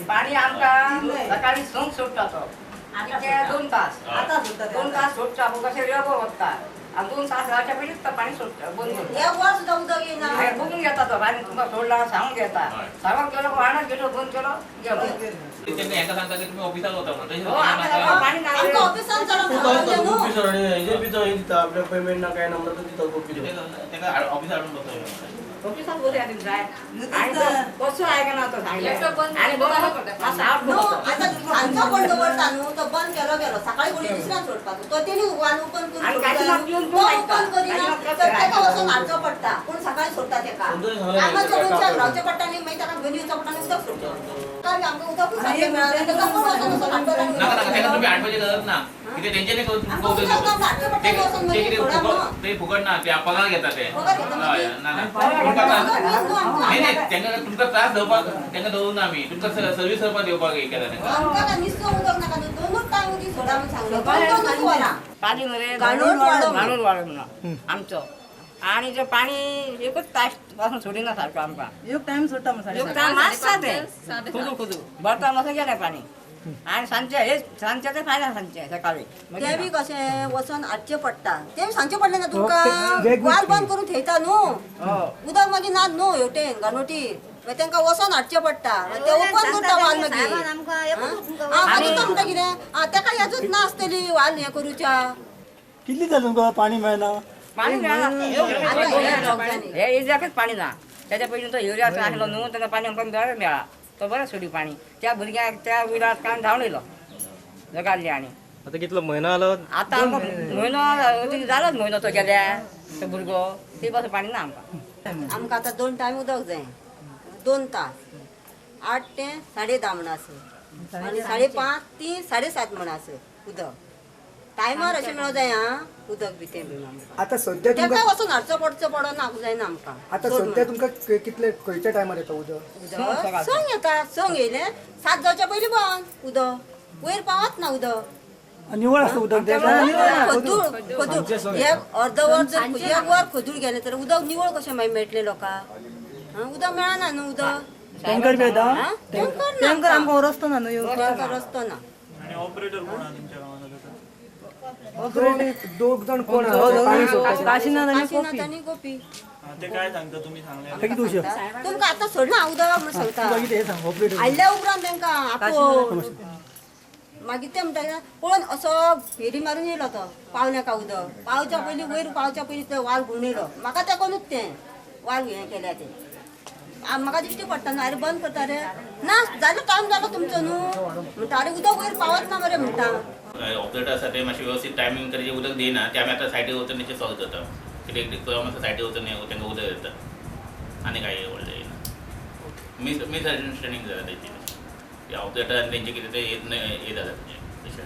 पाणी आमकां सकाळी संक सोडटा तो तिचे 2 तास आता सुद्धा 2 तास सोडटा कशें रेगो वता आणि 2 तास रावच्या पयलींच तो पाणी सोडटा बंद करता एक वर सुद्धा उदक येईना बघून घेता तो पाणी तुमकां सोडला सांगून घेता सांगून गेलो वाहनच गेलो बंद केलो गेलो त्यांना एका सांगता की तुम्ही ऑफिसात होता म्हणून हो आमकां पाणी ना आमकां ऑफिसान चढून ऑफिसर आणि हे बी जाय दिता आपल्या पेमेंट ना काय नंबर तर दिता कॉपी त्यांना ऑफिसात आणून बसवलं ऑफिसात बोलू आधी जाय आणि कसं आहे का ना तो सांगले आणि बरोबर असं आउट नो आता सांजचा बंद करता न्हू तो बंद केलो गेलो सकाळी कोणी दुसऱ्यान सोडपाक तो तेणी वाल ओपन करून आणि काही लोक येऊन तो ओपन करिना तर तेका वचून हाडचो पडटा कोण सकाळी सोडता तेका आमकां चढून रावचें पडटा न्ही मागीर तेका घेवन येवचो पडटा आनी उदक सोडचो कारण आमकां उदकूच सारकें मेळना तेका कोण वचून हाडटलो आनी नका नका त्यांना तुम्ही आठवायची गरज ना किती त्यांच्याने ते फुकट ना ते पगार घेतात ते नाही नाही त्यांना तुमचा त्रास दवपाक त्यांना दवरून आम्ही तुमचा सर्व्हिस करपाक येवपाक हे केला त्यांना आमकां निस्तें उदक नाका दोनूच टायम उदीक सोडा म्हूण सांगलें दोनूच वरां पाणी मरे गांडूळ वाळो म्हणून आमचो आणि जे पाणी एकच तास पासून सोडिना सारखं आमकां एक टाइम सोडटा मग एक टायम आसता ते खुदू खुदू भरता असं गेलें पाणी आणि सांजचे हे सांजचे ते फायदा सांजचे सकाळी ते बी कशें वचोन हाडचें पडटा ते सांगचें पडलें ना तुमकां वाल बंद करून थेयता न्हू उदक मागीर ना न्हू हेवटेन गानोटी मागीर तांकां वचोन हाडचें पडटा ते ओपन करता वाल मागीर मागीर तो म्हणटा कितें ताका याजूच ना आसतली वाल हें करूच्या कितली जाली तुमकां पाणी मेळना पाणी हे एरियाकच पाणी ना त्याच्या पयलीं तो युरिया आसलो न्हू तेन्ना पाणी आमकां बरें मेळा तो बरें सोडी पाणी त्या भुरग्यांक त्या विरात कान धांवन येयलो जगाल्ली आनी आता कितलो महिना जालो आतां आमकां म्हयनो जालोच म्हयनो तो गेल्या तो भुरगो ती पासून पाणी ना आमकां आमकां आतां 2 टायम उदक जाय 2 तास 8 ते 10:30 म्हणा आसत आनी 5:30 ती 7:30 म्हणा आसत उदक टायमार अशें मेळो जाय आं उदक बी तें बी आमकां आता सध्या तेका तुमकां वचून हाडचो पडचो पडना जायना आमकां आता सध्या तुमकां कितले खंयच्या टायमार येता उदक उदक संग येता संग येयले 7 जावच्या पयलीं बंद उदक वयर पावत ना उदक निवळ आसता उदक खदूळ एक अर्द वर जर एक वर खदूळ गेले तर उदक निवळ कशें मागीर मेळटलें लोकांक उदक मेळना न्हू उदक टँकर बी येता टँकर आमकां रस्तो ना न्हू टँकर रस्तो ना दोग जण कोण आहा? पाणी सोडटा काशीनाथ आनी काशीनाथ आनी गोपी ते काय सांगता तुम्ही सांगले किती तुझे तुमकां आतां सोडना उदक म्हण सांगता कितें हे सांग ऑपरेटर हाडल्या उपरांत तांकां आपोवन मागीर ते म्हणटा पळोवन असो फेरी मारून येयलो तो पावण्याका उदक पावच्या पयलीं वयर पावच्या पयलीं ते वाल घेवन येयलो म्हाका तेकोनूच तें वाल हें केल्या तें म्हाका दिश्टी पडटा न्हू अरे बंद करता रे ना जालो टायम जालो तुमचो न्हू म्हणटा अरे उदक वयर पावत ना मरे म्हणटा ऑपरेटर आसा ते मातशें व्यवस्थीत टायमींग करी उदक दिना ते आमी आतां सायडीर वचून तेचे सॉल्व करता कितें मातसो सायडीर वचून तांकां उदक येता आनी काय व्हडलें येना मिसअंडरस्टँडींग जाता तेची ऑपरेटर आनी तेंचे कितें तें हे जाता तशें